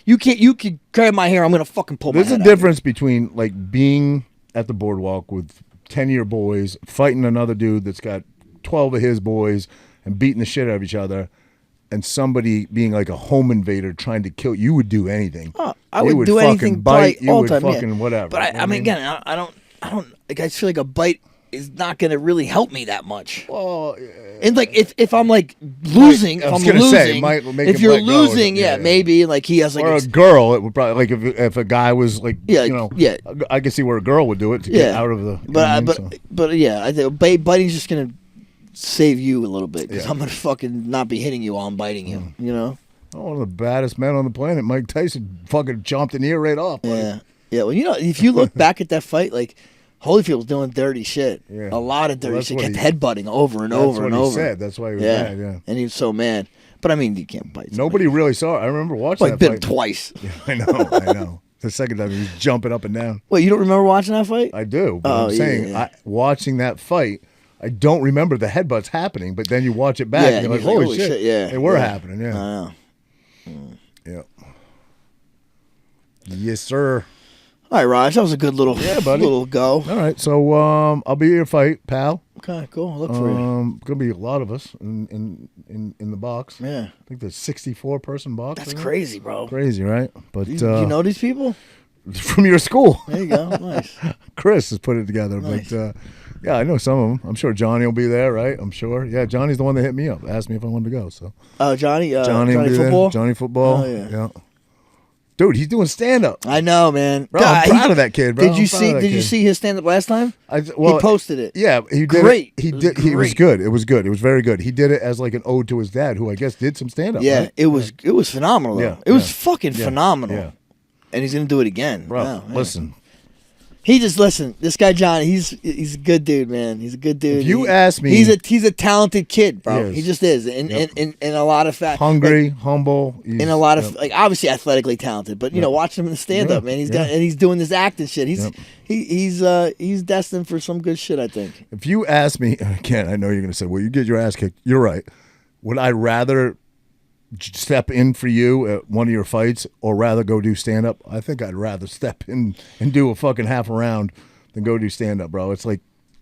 You can grab my hair. I'm gonna fucking pull. There's my a head out. difference between like being at the boardwalk with 10-year boys fighting another dude that's got 12 of his boys and beating the shit out of each other, and somebody being like a home invader trying to kill you. Would do anything. Oh, I You would do fucking anything. bite. You all would the time, fucking yeah. whatever. But You know I what mean, again, I don't. Like, I just feel like a bite is not gonna really help me that much. Well, And like if I'm like losing, I if was I'm gonna losing, say, it might make if him you're let go or losing, something. yeah, Yeah. maybe like he has like or a girl, it would probably like if a guy was like, Yeah, you know, yeah. I can see where a girl would do it to get Yeah. out of the. but yeah, I think biting's just gonna save you a little bit because Yeah. I'm gonna fucking not be hitting you while I'm biting you. You know. one of the baddest men on the planet, Mike Tyson, fucking chomped an ear right off. buddy. Yeah. Yeah, well, if you look back at that fight, like, Holyfield was doing dirty shit. Yeah. A lot of dirty that's shit. what Kept he- headbutting over and That's over what and he over. said. That's why he was Yeah. mad. Yeah. And he was so mad. But, I mean, you can't bite somebody. Nobody really saw it. I remember watching Like, that bit him fight. twice. Yeah, I know. The second time he was jumping up and down. Wait, you don't remember watching that fight? I do. But Oh, I'm yeah, saying, yeah. watching that fight, I don't remember the headbutts happening, but then you watch it back Yeah, and you're like, you're like, holy holy shit. shit, yeah, They were yeah. happening, I yeah. know. Yeah. Yes, sir. All right, Raj, that was a good little, buddy. little go. All right, so I'll be at your fight, pal. Okay, cool. I'll look for you. Gonna be a lot of us in the box. Yeah. I think there's 64-person box. That's isn't it? crazy, bro. Crazy, right? But You know these people? from your school, There you go. Nice. Chris has put it together. Nice. But yeah, I know some of them. I'm sure Johnny will be there, right? I'm sure. Yeah, Johnny's the one that hit me up, asked me if I wanted to go. So Oh, Johnny Johnny will be football? there. Johnny football. Oh, yeah. Dude, he's doing stand up. I know, man. Bro, I'm proud of that kid, bro. Did you I'm proud see? of that Did you kid. see his stand up last time? He He posted it. Yeah, he did. Great. He It was did. He was great. good. It was good. It was very good. He did it as like an ode to his dad, who I guess did some stand up. Yeah, right? it was phenomenal. Though. Yeah, It was yeah. fucking Yeah, phenomenal. yeah. And he's gonna do it again, Bro, Wow, man. listen. He just listen. This guy Johnny, he's a good dude, man. He's a good dude. If you ask me- he's a talented kid, bro. He is. He just is, and Yep. in a lot of fact, Hungry, humble. in a lot of like obviously athletically talented, but you know, watching him in the stand up, Yeah, man, yeah. he's doing this acting shit. He's Yep. he's destined for some good shit, I think. If you ask me again, I know you're going to say, "Well, you get your ass kicked." You're right. Would I rather step in for you at one of your fights, or rather go do stand up? I think I'd rather step in and do a fucking half a round than go do stand up, bro. It's like,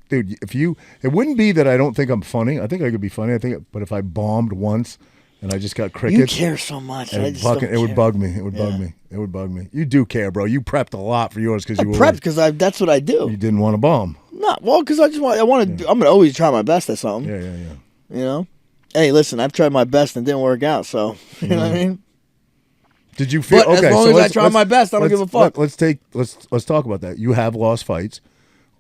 dude, it wouldn't be that I don't think I'm funny. I think I could be funny. But if I bombed once and I just got You crickets, care so much. it I would just don't it would care. bug me. It would bug Yeah. me. It would bug me. You do care, bro. You prepped a lot for yours because I you were prepped because that's what I do. you didn't want to bomb. Not well, because I want to. I'm gonna always try my best at something. Yeah. You know. Hey, listen, I've tried my best and it didn't work out. So you know what I mean. Did you feel But as okay? long so as I let's- try let's- my best, I don't give a fuck. Let's talk about that. You have lost fights.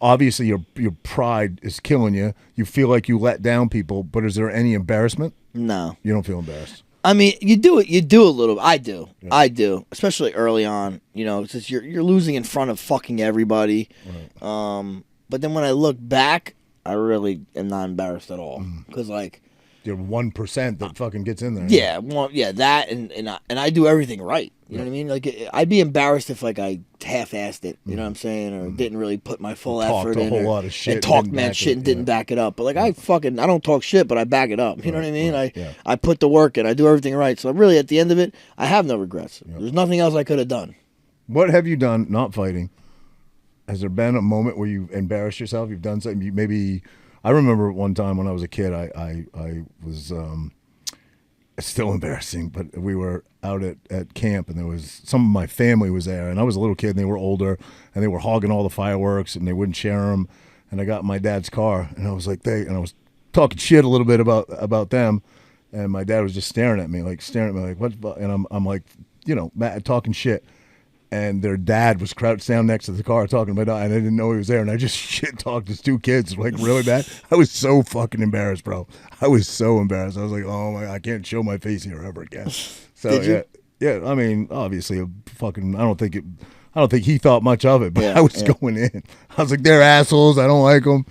Obviously, your pride is killing you. You feel like you let down people, but is there any embarrassment? No. You don't feel embarrassed. I mean, you do it. You do a little. I do. I do. Especially early on. You know, it's just you're losing in front of fucking everybody. But then when I look back, I really am not embarrassed at all. Because like, You're 1% that fucking gets in there. yeah, well, yeah, that and I do everything right. You know what I mean? Like, I'd be embarrassed if like I half-assed it. You know what I'm saying? Or didn't really put my full Talked effort a in. whole or- lot of shit and and talked didn't mad back shit it, and didn't yeah. back it up. But like I don't talk shit, but I back it up. You know what I mean? yeah. I put the work in. I do everything right. So really, at the end of it, I have no regrets. There's nothing else I could have done. What have you done not fighting? Has there been a moment where you embarrassed yourself? You've done something. Maybe I remember one time when I was a kid. I was. It's still embarrassing, but we were out at camp, and there was some of my family was there, and I was a little kid, and they were older, and they were hogging all the fireworks, and they wouldn't share them. And I got in my dad's car, and I was like, and I was talking shit a little bit about them, and my dad was just staring at me, like what? And I'm like, talking shit. And their dad was crouched down next to the car talking to my dad, and I didn't know he was there. And I just shit talked his two kids like really bad. I was so fucking embarrassed, bro. I was so embarrassed. I was like, oh my, I can't show my face here ever again. So Did you? yeah. I mean, obviously, I don't think he thought much of it, but Yeah, I was yeah. going in. I was like, they're assholes. I don't like them.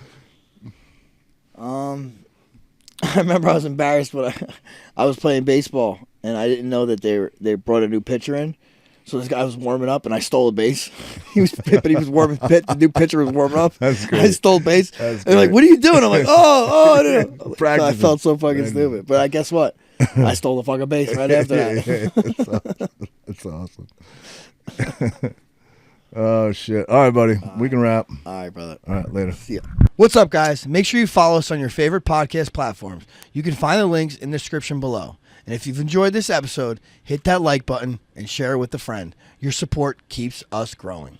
I remember I was embarrassed when I was playing baseball and I didn't know that they brought a new pitcher in. So this guy was warming up and I stole a base. He was warming pit. The new pitcher was warming up. That's great. I stole a base. That's They're like, great. "What are you doing?" I'm like, "Oh, I don't know." So I Practicing. felt so fucking Practicing. stupid. But I guess what? I stole the fucking base right after that. That's awesome. Oh shit! All right, buddy, we can wrap. All right, brother. All right, later. See ya. What's up, guys? Make sure you follow us on your favorite podcast platforms. You can find the links in the description below. And if you've enjoyed this episode, hit that like button and share it with a friend. Your support keeps us growing.